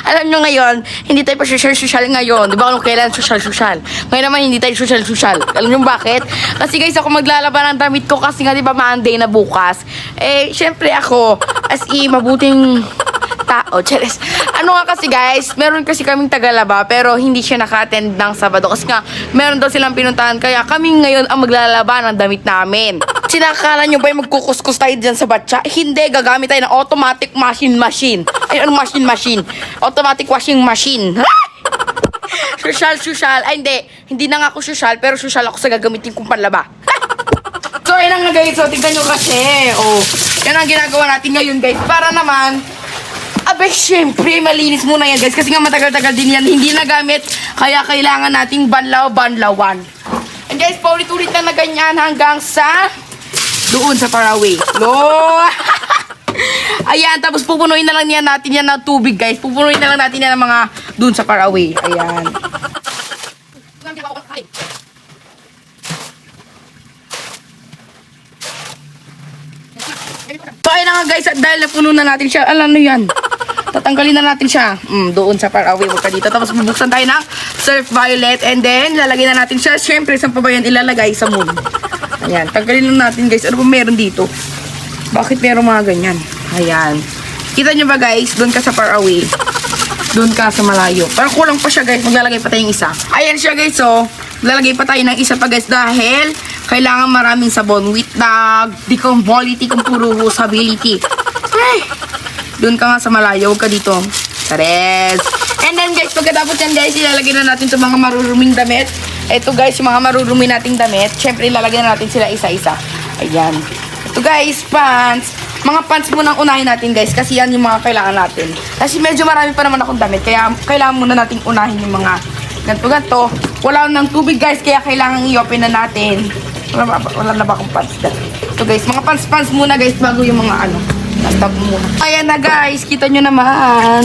Alam nyo ngayon, hindi tayo pa social ngayon. Di ba kung kailan social? Ngayon naman hindi tayo social. Alam nyo bakit? Kasi guys, ako maglalaban ng damit ko kasi nga di ba Monday na bukas. Eh, syempre ako, as mabuting tao. Cheres. Ano nga kasi guys, meron kasi kaming tagalaba pero hindi siya naka-attend ng Sabado kasi nga meron daw silang pinuntahan kaya kami ngayon ang maglalaban ng damit namin. Sinakala nyo ba yung magkukuskus tayo dyan sa batya? Hindi, gagamit tayo ng automatic machine. Ay, ano machine? Automatic washing machine. Social. Ay, hindi na nga ako social pero social ako sa gagamitin kong panlaba. So, ayun nga guys. So, tignan nyo kasi. Oh, yan ang ginagawa natin ngayon guys. Para naman, abe, syempre, malinis muna yan guys. Kasi nga matagal-tagal din yan. Hindi nagamit. Kaya kailangan nating banlawan. And guys, paulit-ulit na ganyan hanggang sa doon sa Faraway. No! Ayan, tapos pupunuin na lang natin yan ng tubig guys. Pupunuin na lang natin yan ng mga doon sa Faraway. Ayan. So, ayun na nga guys, at dahil napuno na natin siya, alam nyo yan. Tatanggalin na natin siya. Doon sa Faraway, huwag ka dito. Tapos bubuksan tayo ng Surf Violet. And then, lalagyan na natin siya. Siyempre, saan pa ba yan ilalagay? Sa moon. Ayan, tanggalin lang natin guys. Ano ba meron dito? Bakit meron mga ganyan? Ayan. Kita nyo ba guys? Doon ka sa Faraway. Doon ka sa malayo. Parang kulang pa siya guys. Maglalagay pa tayo ng isa. Ayan siya guys, so. Maglalagay pa tayo ng isa pa guys. Dahil kailangan maraming sabon. With the decombolity kung puro usability. Ay! Doon ka nga sa malayo. Huwag ka dito. Tares. And then guys, pagkatapos yan guys, ilalagay na natin sa mga maruruming damit. Ito guys, yung mga marurumi nating damit. Siyempre, ilalagay na natin sila isa-isa. Ayan. Ito guys, pants. Mga pants muna unahin natin guys. Kasi yan yung mga kailangan natin. Kasi medyo marami pa naman akong damit. Kaya kailangan muna natin unahin yung mga ganto-ganto. Wala nang tubig guys. Kaya kailangan i-open na natin. Wala na ba akong pants dyan? Ito guys, mga pants muna guys. Bago yung mga ano. Stop muna. Ayan na guys. Kita nyo naman.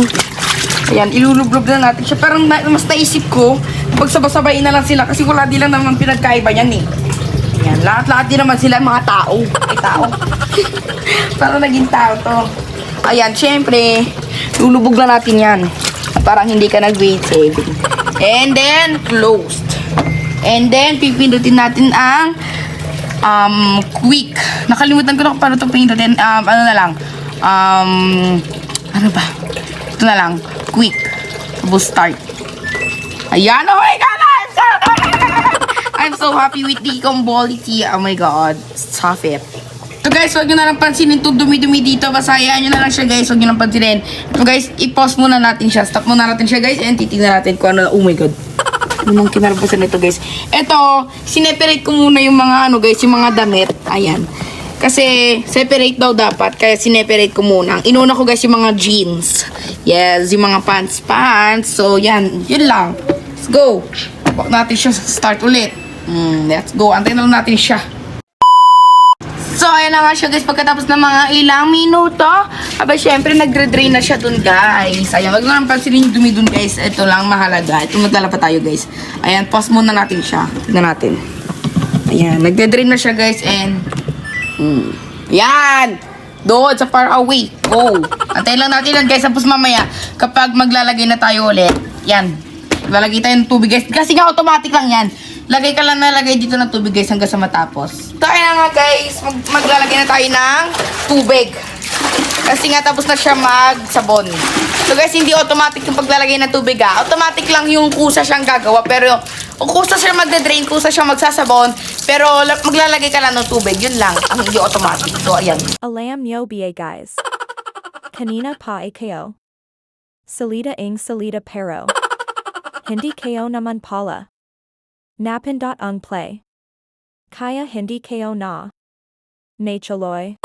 Ayan, ilulublob na natin siya. Pero mas naisip ko, pagsabay-sabayin na lang sila kasi wala din lang naman pinagkaiba yan eh. Ayan, lahat-lahat din naman sila mga tao. Ay, tao. Para naging tao to. Ayan, syempre, lulubog na natin yan. Parang hindi ka nag-weight saving. And then, closed. And then, pipindutin natin ang quick. Nakalimutan ko na kung paano itong pindutin. Ano na lang. Ano ba? Ito na lang. Quick. Tapos start. Ayan. Oh my God! I'm so happy with the quality. Oh my God. Stop it. So guys, huwag nyo na lang pansinin ito dumi-dumi dito. Basayaan nyo na lang siya guys. Huwag nyo lang pansinin. So guys, i-pause muna natin siya. Stop muna natin siya guys. And titignan natin kung ano. Oh my God. Anong kinarapasan nito guys. Ito, sineperate ko muna yung mga ano guys. Yung mga damit. Ayan. Kasi separate daw dapat. Kaya sineperate ko muna. Inuna ko guys yung mga jeans. Yes, yung mga pants. So yan. Yun lang. Let's go. Huwag natin siya start ulit. Let's go. Antayin na lang natin siya. So, ayan na nga siya guys. Pagkatapos ng mga ilang minuto, aba syempre nagre-drain na siya dun guys. Ayan, wag na lang pansinin yung dumi dun guys. Ito lang mahalaga. Ito magdala pa tayo guys. Ayan, pause muna natin siya. Tignan natin. Ayan, nagre-drain na siya guys and yan! Doon sa Faraway. Go! Antayin lang natin yan guys. Tapos mamaya, kapag maglalagay na tayo ulit, yan. Lalagay tayo ng tubig guys. Kasi nga automatic lang yan. Lagay ka lang na lagay dito ng tubig guys hanggang sa matapos. So ayun na nga guys, maglalagay na tayo ng tubig. Kasi nga tapos na siya magsabon. So guys, hindi automatic yung paglalagay ng tubig ha. Automatic lang yung kusa siyang gagawa. Pero kusa siya magde-drain, kusa siya magsasabon. Pero maglalagay ka lang ng tubig. Yun lang, ang hindi automatic. So ayan. Alam nyo ba guys? Kanina pa kayo. Salita salita pero. Hindi kayo naman pala. Napindot ang play. Kaya hindi kayo na. Nachaloy.